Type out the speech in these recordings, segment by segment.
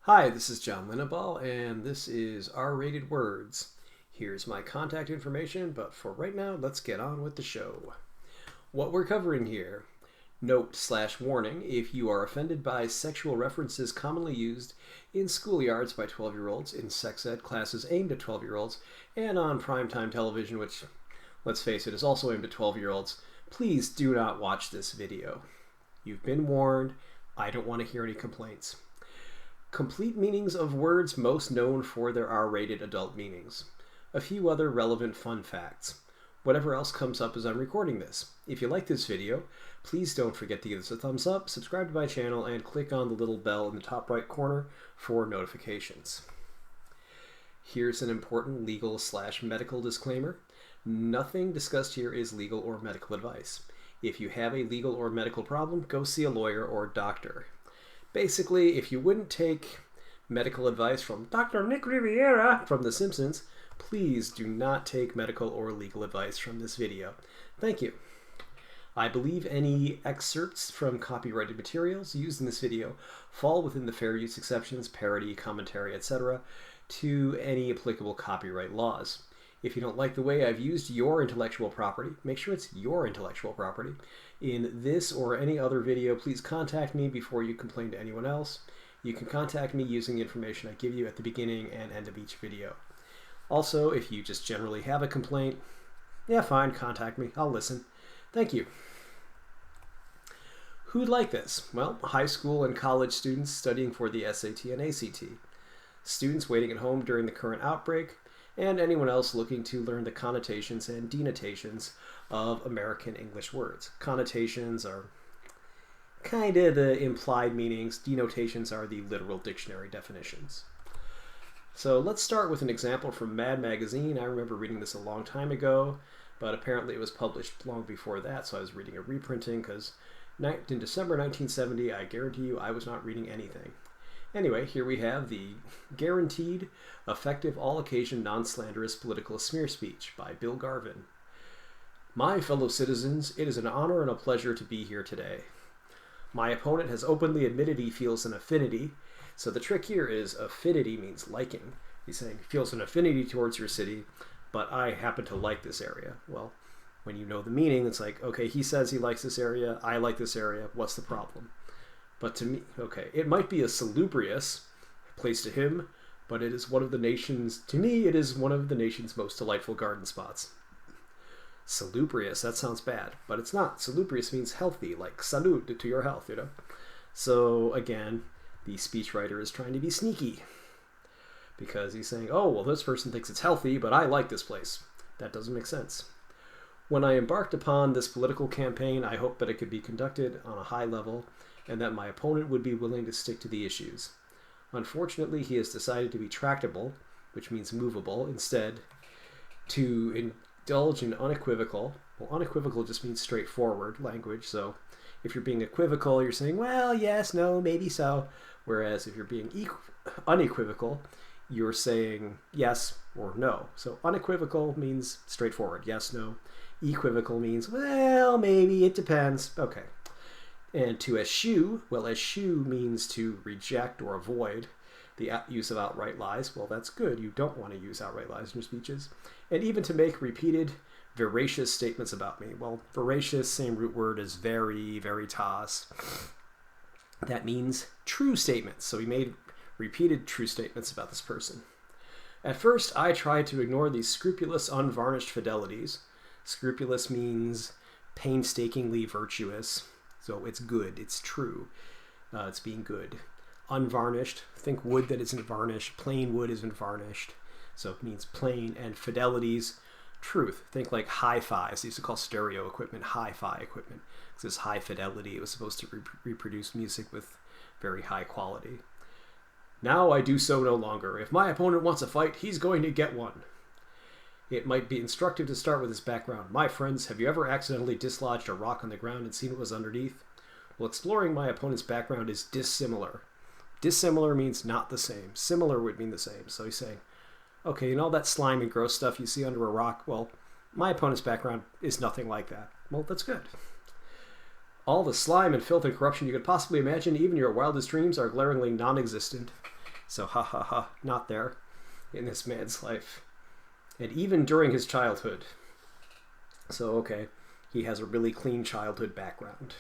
Hi, this is John Linneball, and this is R-Rated Words. Here's my contact information, but for right now, let's get on with the show. What we're covering here. Note/warning, if you are offended by sexual references commonly used in schoolyards by 12-year-olds, in sex ed classes aimed at 12-year-olds, and on primetime television, which, let's face it, is also aimed at 12-year-olds, please do not watch this video. You've been warned. I don't want to hear any complaints. Complete meanings of words most known for their R-rated adult meanings. A few other relevant fun facts. Whatever else comes up as I'm recording this. If you like this video, please don't forget to give us a thumbs up, subscribe to my channel, and click on the little bell in the top right corner for notifications. Here's an important legal/medical disclaimer. Nothing discussed here is legal or medical advice. If you have a legal or medical problem, go see a lawyer or doctor. Basically, if you wouldn't take medical advice from Dr. Nick Riviera from The Simpsons, please do not take medical or legal advice from this video. Thank you. I believe any excerpts from copyrighted materials used in this video fall within the fair use exceptions, parody, commentary, etc. to any applicable copyright laws. If you don't like the way I've used your intellectual property, make sure it's your intellectual property. In this or any other video, please contact me before you complain to anyone else. You can contact me using the information I give you at the beginning and end of each video. Also, if you just generally have a complaint, yeah, fine, contact me. I'll listen. Thank you. Who'd like this? Well, high school and college students studying for the SAT and ACT, students waiting at home during the current outbreak, and anyone else looking to learn the connotations and denotations of American English words. Connotations are kind of the implied meanings. Denotations are the literal dictionary definitions. So let's start with an example from Mad Magazine. I remember reading this a long time ago, but apparently it was published long before that, so I was reading a reprinting because in December 1970, I guarantee you I was not reading anything. Anyway, here we have the Guaranteed Effective All-Occasion Non-Slanderous Political Smear Speech by Bill Garvin. My fellow citizens, it is an honor and a pleasure to be here today. My opponent has openly admitted he feels an affinity. So the trick here is affinity means liking. He's saying he feels an affinity towards your city, but I happen to like this area. Well, when you know the meaning, it's like, okay, he says he likes this area, I like this area, what's the problem? But to me, okay, it might be a salubrious place to him, but it is one of the nation's, to me, it is one of the nation's most delightful garden spots. Salubrious, that sounds bad, but it's not. Salubrious means healthy, like salud, to your health, you know? So again, the speechwriter is trying to be sneaky because he's saying, oh, well, this person thinks it's healthy, but I like this place. That doesn't make sense. When I embarked upon this political campaign, I hoped that it could be conducted on a high level and that my opponent would be willing to stick to the issues. Unfortunately, he has decided to be tractable, which means movable, instead, to indulge in unequivocal. Well, unequivocal just means straightforward language, so if you're being equivocal, you're saying, well, yes, no, maybe so. Whereas if you're being unequivocal, you're saying yes or no. So unequivocal means straightforward, yes, no. Equivocal means, well, maybe, it depends. Okay. And to eschew, well, eschew means to reject or avoid the use of outright lies. Well, that's good. You don't want to use outright lies in your speeches. And even to make repeated, veracious statements about me. Well, veracious, same root word as very, veritas. That means true statements. So he made repeated true statements about this person. At first, I tried to ignore these scrupulous, unvarnished fidelities. Scrupulous means painstakingly virtuous. So it's good, it's true, it's being good. Unvarnished, think wood that isn't varnished, plain wood isn't varnished. So it means plain, and fidelities, truth. Think like hi-fis. They used to call stereo equipment hi-fi equipment. Because it's high fidelity, it was supposed to reproduce music with very high quality. Now I do so no longer. If my opponent wants a fight, he's going to get one. It might be instructive to start with his background. My friends, have you ever accidentally dislodged a rock on the ground and seen what was underneath? Well, exploring my opponent's background is dissimilar. Dissimilar means not the same. Similar would mean the same. So he's saying, okay, and all that slime and gross stuff you see under a rock, well, my opponent's background is nothing like that. Well, that's good. All the slime and filth and corruption you could possibly imagine, even your wildest dreams, are glaringly non-existent. So ha ha ha, not there in this man's life. And even during his childhood. So, okay, he has a really clean childhood background.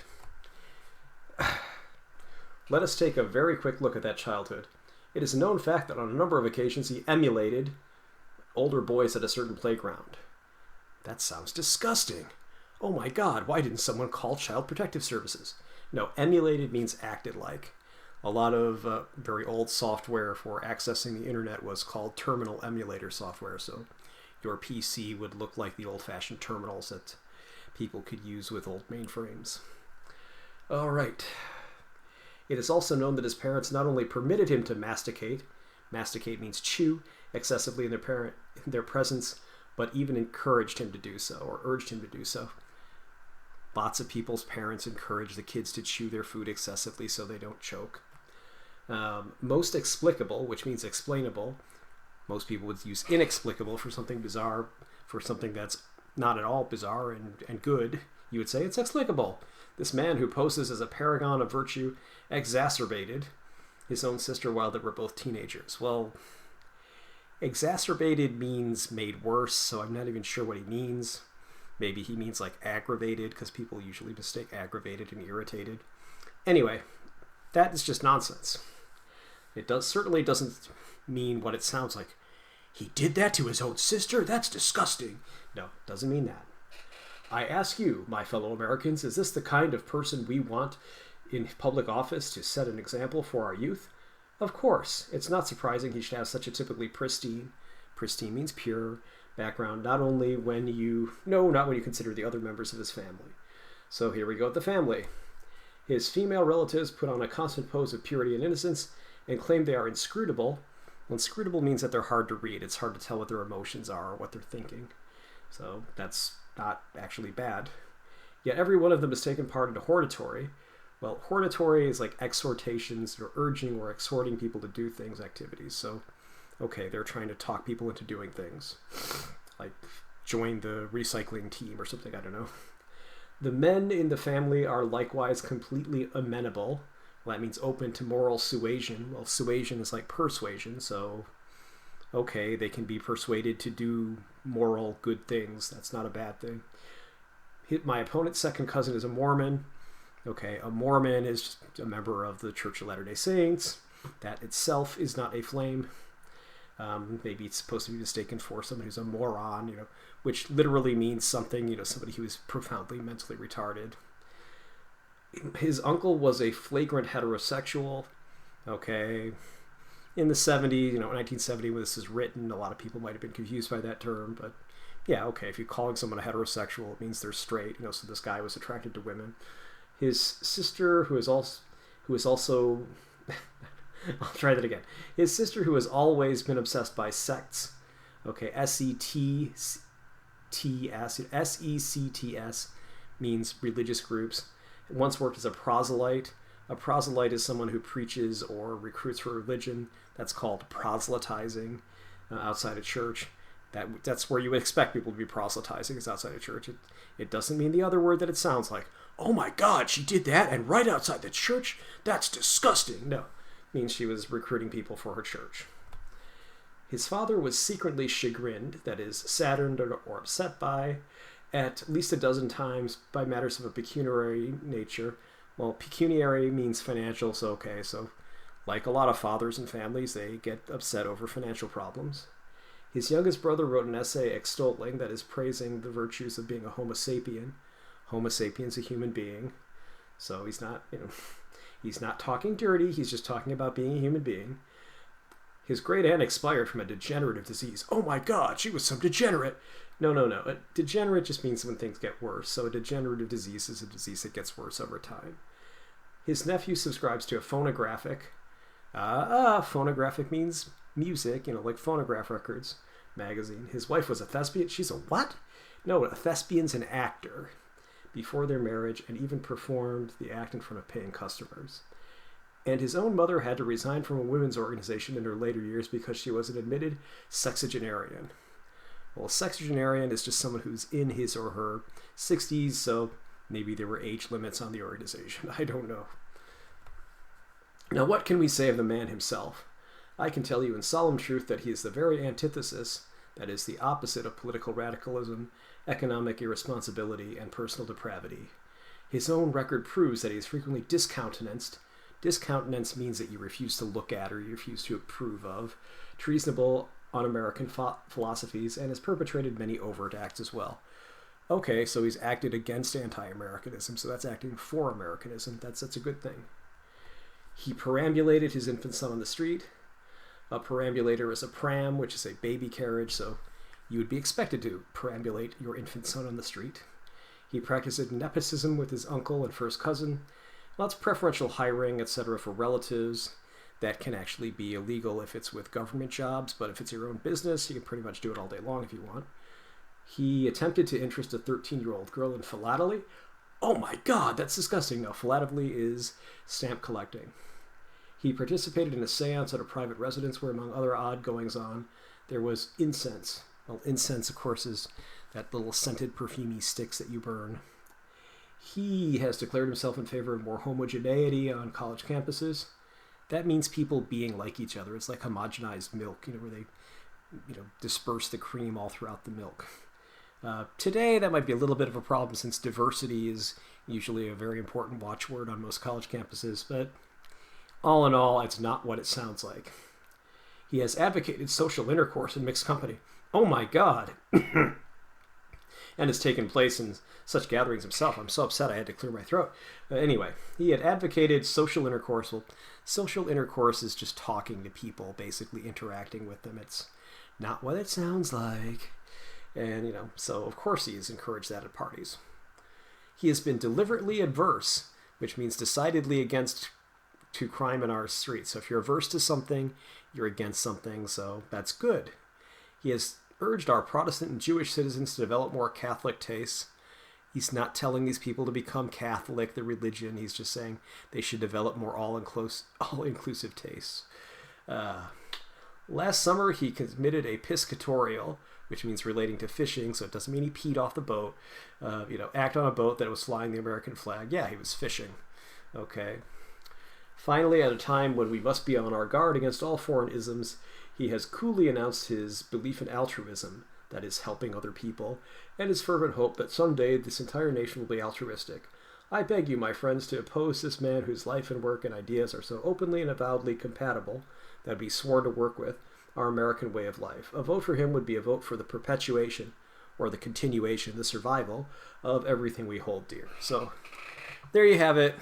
Let us take a very quick look at that childhood. It is a known fact that on a number of occasions he emulated older boys at a certain playground. That sounds disgusting. Oh my God, why didn't someone call Child Protective Services? No, emulated means acted like. A lot of very old software for accessing the internet was called terminal emulator software, so your PC would look like the old-fashioned terminals that people could use with old mainframes. All right. It is also known that his parents not only permitted him to masticate means chew, excessively in their presence, but even encouraged him to do so, or urged him to do so. Lots of people's parents encourage the kids to chew their food excessively so they don't choke. Most explicable, which means explainable. Most people would use inexplicable for something bizarre, for something that's not at all bizarre and good. You would say it's explicable. This man who poses as a paragon of virtue exacerbated his own sister while they were both teenagers. Well, exacerbated means made worse, so I'm not even sure what he means. Maybe he means like aggravated, because people usually mistake aggravated and irritated. Anyway, that is just nonsense. It certainly doesn't mean what it sounds like. He did that to his own sister? That's disgusting. No, it doesn't mean that. I ask you, my fellow Americans, is this the kind of person we want in public office to set an example for our youth? Of course. It's not surprising he should have such a typically pristine means pure, background, not when you consider the other members of his family. So here we go with the family. His female relatives put on a constant pose of purity and innocence and claim they are inscrutable. Well, inscrutable means that they're hard to read. It's hard to tell what their emotions are or what they're thinking. So that's not actually bad. Yet every one of them has taken part in a hortatory. Well, hortatory is like exhortations or urging or exhorting people to do things, activities. So, okay, they're trying to talk people into doing things. Like join the recycling team or something, I don't know. The men in the family are likewise completely amenable. Well, that means open to moral suasion. Well, suasion is like persuasion, so okay, they can be persuaded to do moral good things. That's not a bad thing. My opponent's second cousin is a Mormon. Okay, a Mormon is just a member of the Church of Latter-day Saints. That itself is not a flame. Maybe it's supposed to be mistaken for someone who's a moron, which literally means something, somebody who is profoundly mentally retarded. His uncle was a flagrant heterosexual. Okay. In the 70s, 1970 when this is written, a lot of people might have been confused by that term, but yeah, okay, if you're calling someone a heterosexual, it means they're straight, so this guy was attracted to women. His sister, who is also I'll try that again. His sister, who has always been obsessed by sects, okay, S-E-C-T-S means religious groups, once worked as a proselyte. A proselyte is someone who preaches or recruits for religion. That's called proselytizing outside of church. That's where you would expect people to be proselytizing, is outside of church. It doesn't mean the other word that it sounds like. Oh my God, she did that and right outside the church? That's disgusting. No, it means she was recruiting people for her church. His father was secretly chagrined, that is, saddened or upset by, at least a dozen times by matters of a pecuniary nature. Well, pecuniary means financial, so okay, so like a lot of fathers and families, they get upset over financial problems. His youngest brother wrote an essay extolling, that is, praising the virtues of being a Homo sapien. Homo sapiens, a human being. So he's not, he's not talking dirty, he's just talking about being a human being. His great aunt expired from a degenerative disease. Oh my God, she was some degenerate. No. A degenerate just means when things get worse. So a degenerative disease is a disease that gets worse over time. His nephew subscribes to a phonographic. Phonographic means music, like phonograph records magazine. His wife was a thespian. She's a what? No, a thespian's an actor. Before their marriage, and even performed the act in front of paying customers. And his own mother had to resign from a women's organization in her later years because she was an admitted sexagenarian. Well, a sexagenarian is just someone who's in his or her 60s, so maybe there were age limits on the organization. I don't know. Now, what can we say of the man himself? I can tell you in solemn truth that he is the very antithesis, that is, the opposite of political radicalism, economic irresponsibility, and personal depravity. His own record proves that he is frequently discountenanced. Discountenance means that you refuse to look at or you refuse to approve of treasonable, un-American philosophies, and has perpetrated many overt acts as well. Okay, so he's acted against anti-Americanism, so that's acting for Americanism. That's a good thing. He perambulated his infant son on the street. A perambulator is a pram, which is a baby carriage, so you would be expected to perambulate your infant son on the street. He practiced nepotism with his uncle and first cousin. Well, that's preferential hiring, etc. for relatives. That can actually be illegal if it's with government jobs, but if it's your own business, you can pretty much do it all day long if you want. He attempted to interest a 13-year-old girl in philately. Oh my god, that's disgusting. No, philately is stamp collecting. He participated in a seance at a private residence where, among other odd goings-on, there was incense. Well, incense, of course, is that little scented, perfumey sticks that you burn. He has declared himself in favor of more homogeneity on college campuses. That means people being like each other. It's like homogenized milk, where they, disperse the cream all throughout the milk. Today, that might be a little bit of a problem since diversity is usually a very important watchword on most college campuses, but all in all, it's not what it sounds like. He has advocated social intercourse in mixed company. Oh my god! And has taken place in such gatherings himself. I'm so upset I had to clear my throat. Anyway, he had advocated social intercourse. Well, social intercourse is just talking to people, basically interacting with them. It's not what it sounds like. And, so of course he has encouraged that at parties. He has been deliberately adverse, which means decidedly against to crime in our streets. So if you're averse to something, you're against something, so that's good. He has urged our Protestant and Jewish citizens to develop more Catholic tastes. He's not telling these people to become Catholic, the religion. He's just saying they should develop more all-inclusive tastes. Last summer, he committed a piscatorial, which means relating to fishing, so it doesn't mean he peed off the boat. Act on a boat that was flying the American flag. Yeah, he was fishing. Okay. Finally, at a time when we must be on our guard against all foreign isms, he has coolly announced his belief in altruism, that is, helping other people, and his fervent hope that someday this entire nation will be altruistic. I beg you, my friends, to oppose this man whose life and work and ideas are so openly and avowedly compatible that would be sworn to work with our American way of life. A vote for him would be a vote for the perpetuation, or the continuation, the survival, of everything we hold dear. So, there you have it.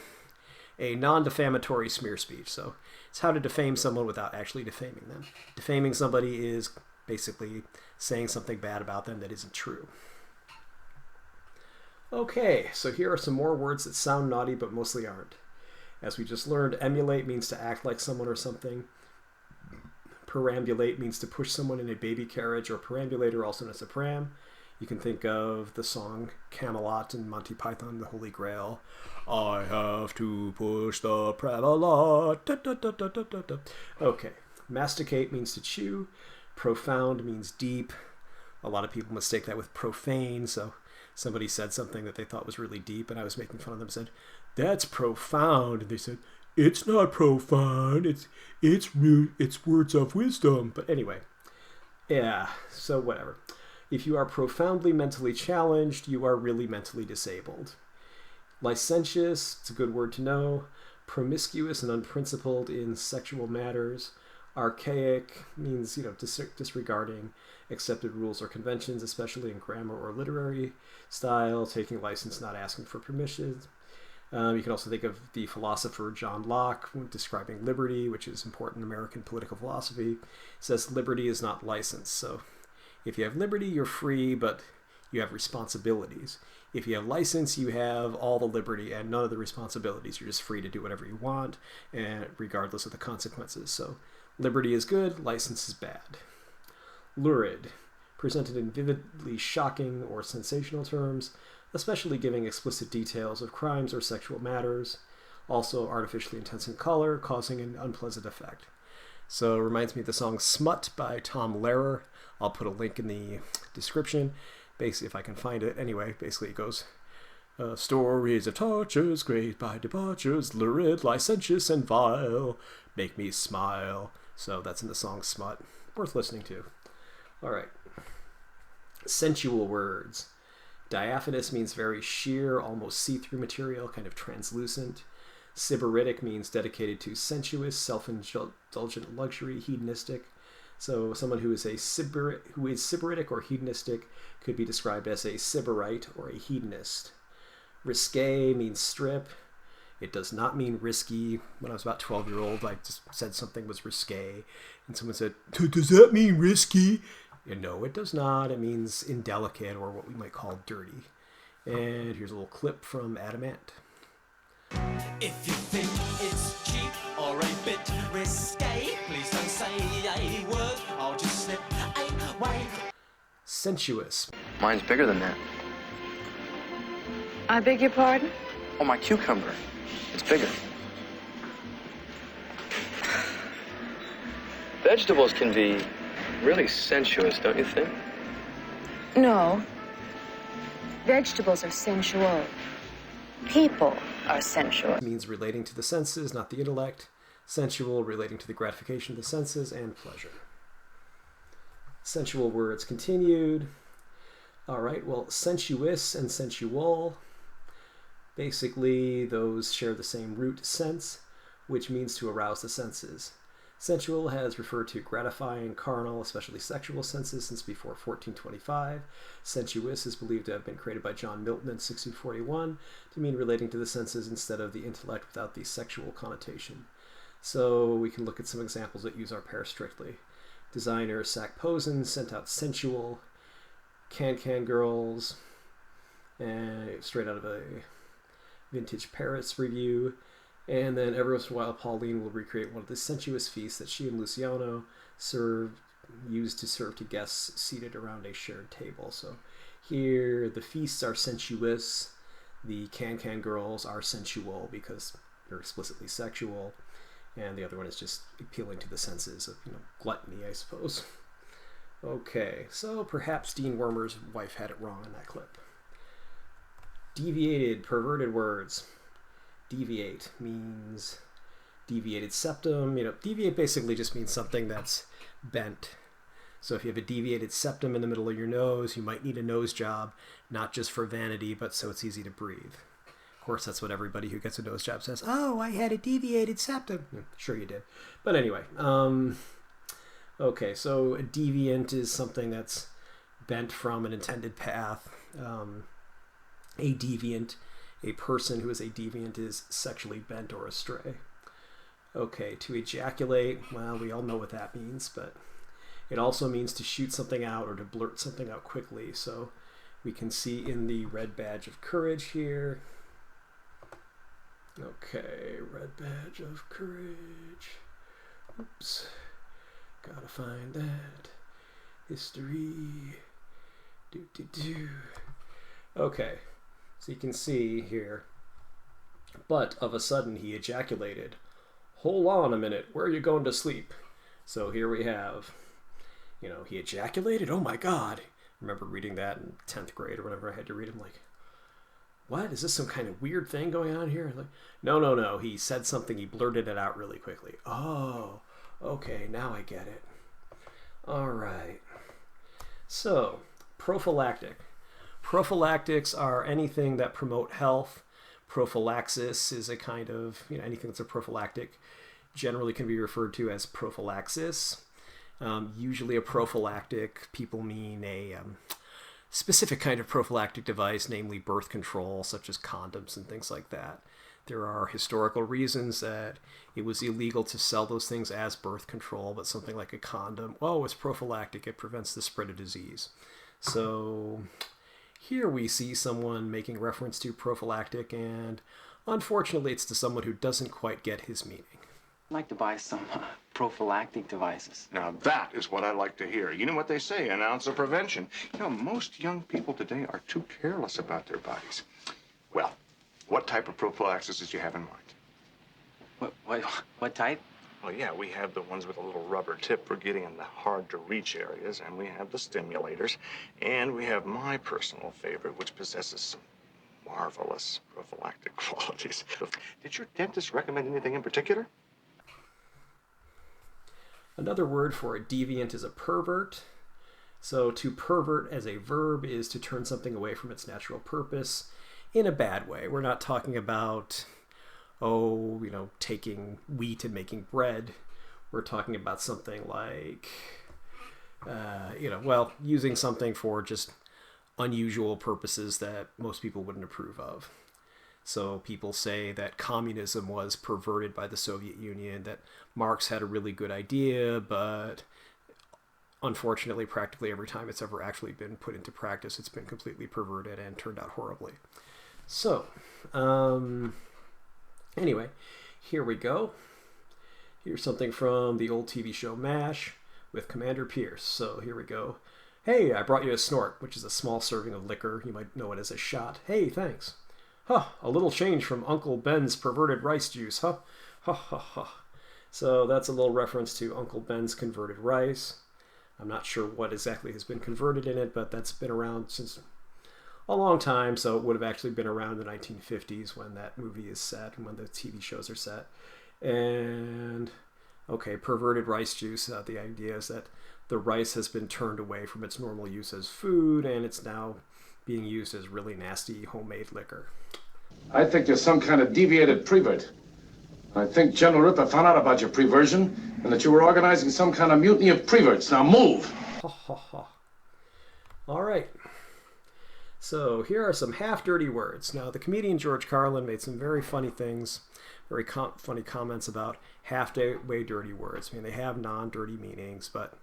A non-defamatory smear speech. So it's how to defame someone without actually defaming them. Defaming somebody is basically saying something bad about them that isn't true. Okay, so here are some more words that sound naughty but mostly aren't. As we just learned, emulate means to act like someone or something. Perambulate means to push someone in a baby carriage, or perambulator, also known as a pram. You can think of the song Camelot and Monty Python, The Holy Grail. I have to push the pram a lot. Okay. Masticate means to chew. Profound means deep. A lot of people mistake that with profane. So somebody said something that they thought was really deep, and I was making fun of them and said, "That's profound." And they said, "It's not profound. It's words of wisdom." But anyway, yeah, so whatever. If you are profoundly mentally challenged, you are really mentally disabled. Licentious, it's a good word to know. Promiscuous and unprincipled in sexual matters. Archaic means, disregarding accepted rules or conventions, especially in grammar or literary style. Taking license, not asking for permission. You can also think of the philosopher John Locke when describing liberty, which is important in American political philosophy. He says liberty is not license. So if you have liberty, you're free, but you have responsibilities. If you have license, you have all the liberty and none of the responsibilities. You're just free to do whatever you want, and regardless of the consequences. So liberty is good, license is bad. Lurid, presented in vividly shocking or sensational terms, especially giving explicit details of crimes or sexual matters. Also artificially intense in color, causing an unpleasant effect. So it reminds me of the song Smut by Tom Lehrer. I'll put a link in the description, basically if I can find it. Anyway, basically it goes, Stories of tortures, great by debauchers, lurid, licentious, and vile, make me smile. So that's in the song Smut. Worth listening to. All right. Sensual words. Diaphanous means very sheer, almost see-through material, kind of translucent. Sybaritic means dedicated to sensuous, self-indulgent luxury, hedonistic. So someone who is sybaritic or hedonistic could be described as a sybarite or a hedonist. Risque means strip. It does not mean risky. When I was about 12-year-old, I just said something was risque, and someone said, "Does that mean risky?" And no, it does not. It means indelicate, or what we might call dirty. And here's a little clip from Adamant. If you think it's cheap or a bit risque, please don't say a word, I'll just slip away. Sensuous. Mine's bigger than that. I beg your pardon? Oh, my cucumber. It's bigger. Vegetables can be really sensuous, don't you think? No. Vegetables are sensual. People are sensual. It means relating to the senses, not the intellect. Sensual, relating to the gratification of the senses, and pleasure. Sensual words continued. All right, well, sensuous and sensual, basically those share the same root sense, which means to arouse the senses. Sensual has referred to gratifying carnal, especially sexual senses since before 1425. Sensuous is believed to have been created by John Milton in 1641 to mean relating to the senses instead of the intellect without the sexual connotation. So we can look at some examples that use our pair strictly. Designer Sack Posen sent out Sensual, Can Girls, and straight out of a vintage Paris review. And then every once in a while, Pauline will recreate one of the sensuous feasts that she and Luciano used to serve to guests seated around a shared table. So here, the feasts are sensuous. The Can Girls are sensual because they're explicitly sexual. And the other one is just appealing to the senses of, gluttony, I suppose. Okay, so perhaps Dean Wormer's wife had it wrong in that clip. Deviated, perverted words. Deviate means deviated septum. Deviate basically just means something that's bent. So if you have a deviated septum in the middle of your nose, you might need a nose job, not just for vanity, but so it's easy to breathe. Of course, that's what everybody who gets a nose job says. Oh, I had a deviated septum. Sure you did. But anyway, okay, so a deviant is something that's bent from an intended path. A deviant, a person who is a deviant, is sexually bent or astray. Okay, to ejaculate, well, we all know what that means, but it also means to shoot something out or to blurt something out quickly. So we can see in the red badge of courage here. Okay, red badge of courage. Oops. Gotta find that. History. Okay, so you can see here. But of a sudden he ejaculated. Hold on a minute, where are you going to sleep? So here we have, he ejaculated? Oh my God. I remember reading that in 10th grade or whenever I had to read. I'm like, what? Is this some kind of weird thing going on here? Like, no. He said something. He blurted it out really quickly. Oh, okay. Now I get it. All right. So, prophylactic. Prophylactics are anything that promote health. Prophylaxis is a kind of, anything that's a prophylactic generally can be referred to as prophylaxis. Usually a prophylactic, people mean a specific kind of prophylactic device, namely birth control, such as condoms and things like that. There are historical reasons that it was illegal to sell those things as birth control, but something like a condom, it's prophylactic, it prevents the spread of disease. So here we see someone making reference to prophylactic, and unfortunately it's to someone who doesn't quite get his meaning. I'd like to buy some prophylactic devices. Now that is what I like to hear. You know what they say, an ounce of prevention. Most young people today are too careless about their bodies. Well, what type of prophylaxis did you have in mind? What type? Well, yeah, we have the ones with a little rubber tip for getting in the hard-to-reach areas, and we have the stimulators, and we have my personal favorite, which possesses some marvelous prophylactic qualities. Did your dentist recommend anything in particular? Another word for a deviant is a pervert. So to pervert as a verb is to turn something away from its natural purpose in a bad way. We're not talking about, taking wheat and making bread. We're talking about something like, using something for just unusual purposes that most people wouldn't approve of. So people say that communism was perverted by the Soviet Union, that Marx had a really good idea, but unfortunately, practically every time it's ever actually been put into practice, it's been completely perverted and turned out horribly. So, anyway, here we go. Here's something from the old TV show MASH with Commander Pierce. So here we go. Hey, I brought you a snort, which is a small serving of liquor. You might know it as a shot. Hey, thanks. Huh, a little change from Uncle Ben's perverted rice juice, huh? Ha ha ha. So that's a little reference to Uncle Ben's converted rice. I'm not sure what exactly has been converted in it, but that's been around since a long time, so it would have actually been around in the 1950s when that movie is set and when the TV shows are set. And, okay, perverted rice juice, the idea is that the rice has been turned away from its normal use as food, and it's now being used as really nasty homemade liquor. I think you're some kind of deviated prevert. I think General Ripper found out about your preversion and that you were organizing some kind of mutiny of preverts. Now move! Ha ha ha. All right. So here are some half-dirty words. Now, the comedian George Carlin made some very funny things, very funny comments about half-way dirty words. I mean, they have non-dirty meanings, but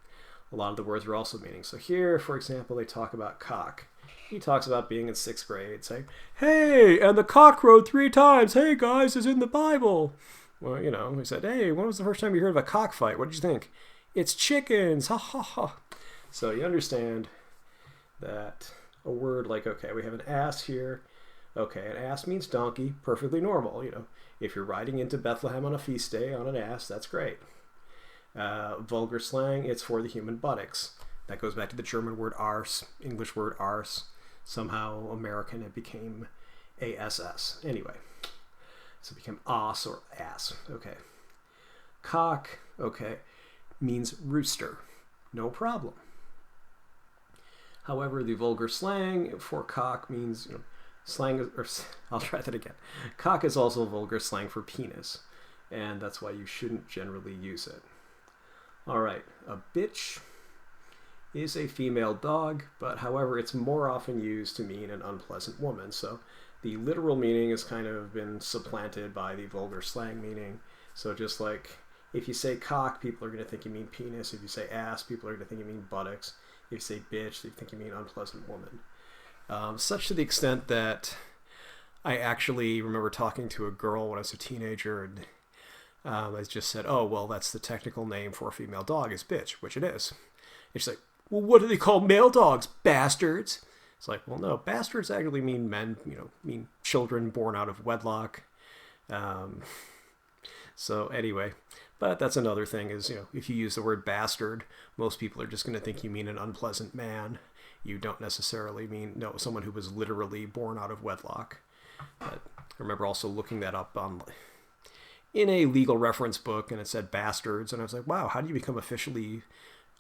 a lot of the words are also meanings. So here, for example, they talk about cock. He talks about being in 6th grade, saying, hey, and the cock crowed 3 times. Hey, guys, it's in the Bible. Well, he said, hey, when was the first time you heard of a cockfight? What did you think? It's chickens. Ha, ha, ha. So you understand that a word like, okay, we have an ass here. Okay, an ass means donkey. Perfectly normal. If you're riding into Bethlehem on a feast day on an ass, that's great. Vulgar slang, it's for the human buttocks. That goes back to the German word arse, English word arse. Somehow American, it became ASS. Anyway, so it became os or ass. Okay. Cock, okay, means rooster. No problem. However, the vulgar slang for cock means, I'll try that again. Cock is also vulgar slang for penis, and that's why you shouldn't generally use it. All right, a bitch is a female dog, but however, it's more often used to mean an unpleasant woman. So the literal meaning has kind of been supplanted by the vulgar slang meaning. So just like if you say cock, people are going to think you mean penis. If you say ass, people are going to think you mean buttocks. If you say bitch, they think you mean unpleasant woman. Such to the extent that I actually remember talking to a girl when I was a teenager, and I just said, oh, well, that's the technical name for a female dog is bitch, which it is. And she's like, well, what do they call male dogs? Bastards. It's like, well, no, bastards actually mean men, mean children born out of wedlock. So anyway, but that's another thing is, if you use the word bastard, most people are just going to think you mean an unpleasant man. You don't necessarily mean, someone who was literally born out of wedlock. But I remember also looking that up in a legal reference book, and it said bastards, and I was like, wow, how do you become officially,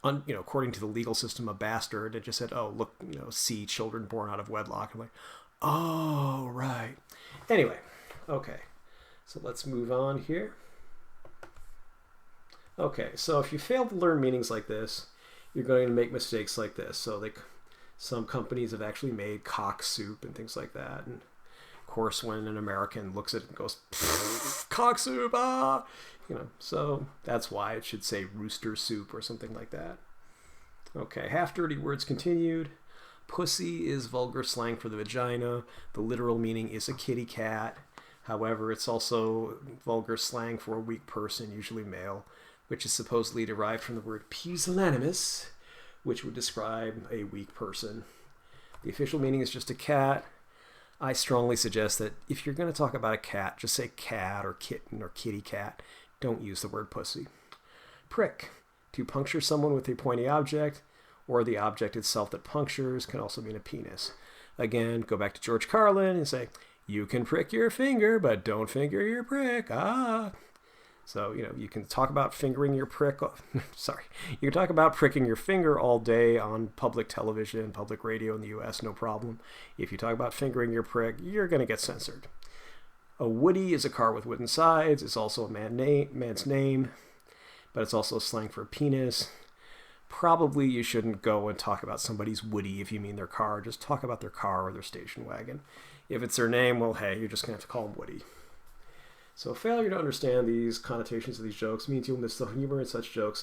according to the legal system, a bastard? It just said, oh, look, see children born out of wedlock. I'm like, oh, right. Anyway, okay, so let's move on here. Okay, so if you fail to learn meanings like this, you're going to make mistakes like this. So some companies have actually made cock soup and things like that. And of course, when an American looks at it and goes, cock soup, ah! So that's why it should say rooster soup or something like that. Okay, half-dirty words continued. Pussy is vulgar slang for the vagina. The literal meaning is a kitty cat. However, it's also vulgar slang for a weak person, usually male, which is supposedly derived from the word pusillanimous, which would describe a weak person. The official meaning is just a cat. I strongly suggest that if you're going to talk about a cat, just say cat or kitten or kitty cat. Don't use the word pussy. Prick. To puncture someone with a pointy object, or the object itself that punctures, can also mean a penis. Again, go back to George Carlin and say, you can prick your finger, but don't finger your prick. Ah. So, you can talk about fingering your prick. Sorry. You can talk about pricking your finger all day on public television, public radio in the U.S., no problem. If you talk about fingering your prick, you're going to get censored. A woody is a car with wooden sides. It's also a man's name, but it's also slang for penis. Probably you shouldn't go and talk about somebody's woody if you mean their car. Just talk about their car or their station wagon. If it's their name, well, hey, you're just going to have to call them Woody. So failure to understand these connotations of these jokes means you'll miss the humor in such jokes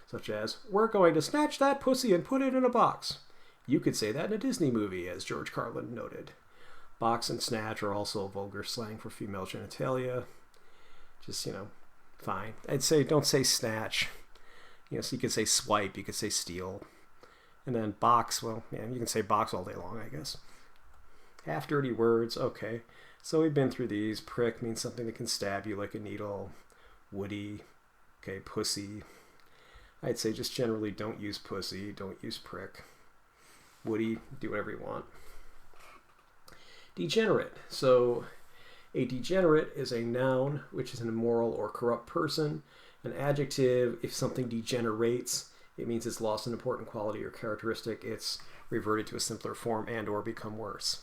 such as, we're going to snatch that pussy and put it in a box. You could say that in a Disney movie, as George Carlin noted. Box and snatch are also vulgar slang for female genitalia. Just, fine. I'd say don't say snatch. So you could say swipe, you could say steal. And then box, well, yeah, you can say box all day long, I guess. Half dirty words, okay. So we've been through these. Prick means something that can stab you like a needle. Woody, okay, pussy. I'd say just generally don't use pussy, don't use prick. Woody, do whatever you want. Degenerate. So a degenerate is a noun, which is an immoral or corrupt person. An adjective, if something degenerates, it means it's lost an important quality or characteristic. It's reverted to a simpler form and or become worse.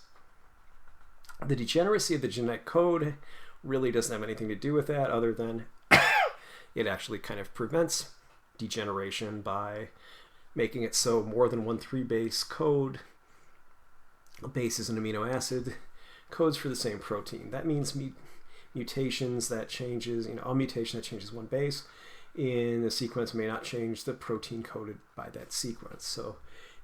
The degeneracy of the genetic code really doesn't have anything to do with that other than it actually kind of prevents degeneration by making it so more than one 3-base code, a base is an amino acid, codes for the same protein. That means mutations that changes, a mutation that changes one base in the sequence may not change the protein coded by that sequence. So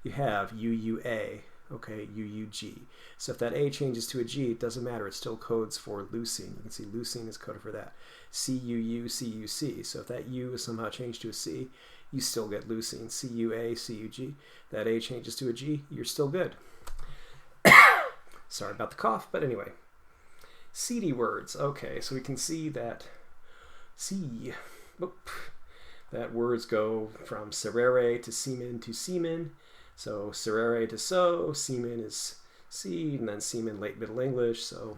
you have UUA, okay, UUG. So if that A changes to a G, it doesn't matter. It still codes for leucine. You can see leucine is coded for that. CUU, CUC. So if that U is somehow changed to a C, you still get leucine. CUA, CUG. That A changes to a G, you're still good. Sorry about the cough, but anyway. Seedy words. Okay, so we can see that that words go from serere to semen. So serere to sow, semen is seed, and then semen late Middle English, so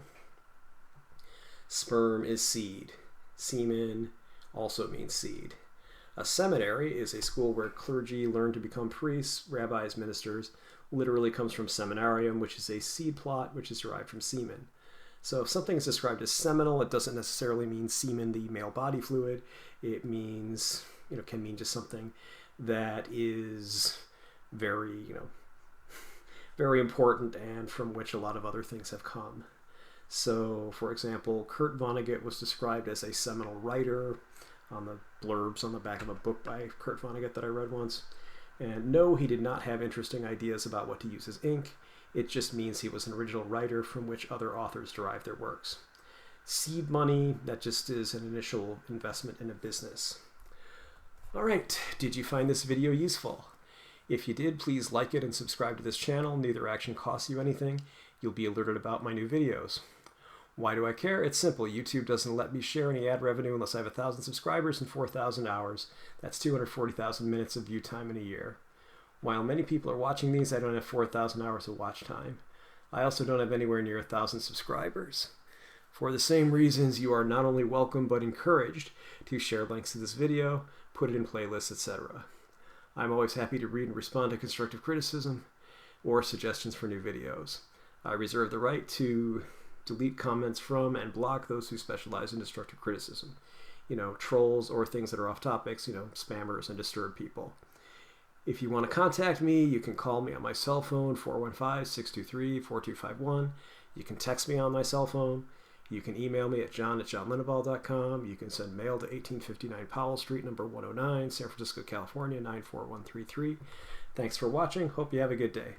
sperm is seed. Semen also means seed. A seminary is a school where clergy learn to become priests, rabbis, ministers. Literally comes from seminarium, which is a seed plot, which is derived from semen. So if something is described as seminal, it doesn't necessarily mean semen, the male body fluid. It means, can mean just something that is very, very important and from which a lot of other things have come. So, for example, Kurt Vonnegut was described as a seminal writer on the blurbs on the back of a book by Kurt Vonnegut that I read once. And no, he did not have interesting ideas about what to use as ink. It just means he was an original writer from which other authors derived their works. Seed money, that just is an initial investment in a business. All right, did you find this video useful? If you did, please like it and subscribe to this channel. Neither action costs you anything. You'll be alerted about my new videos. Why do I care? It's simple. YouTube doesn't let me share any ad revenue unless I have 1,000 subscribers and 4,000 hours. That's 240,000 minutes of view time in a year. While many people are watching these, I don't have 4,000 hours of watch time. I also don't have anywhere near 1,000 subscribers. For the same reasons, you are not only welcome but encouraged to share links to this video, put it in playlists, etc. I'm always happy to read and respond to constructive criticism or suggestions for new videos. I reserve the right to delete comments from and block those who specialize in destructive criticism. Trolls or things that are off topics, spammers and disturbed people. If you want to contact me, you can call me on my cell phone, 415-623-4251. You can text me on my cell phone. You can email me at john@johnlinebaugh.com. You can send mail to 1859 Powell Street, number 109, San Francisco, California, 94133. Thanks for watching. Hope you have a good day.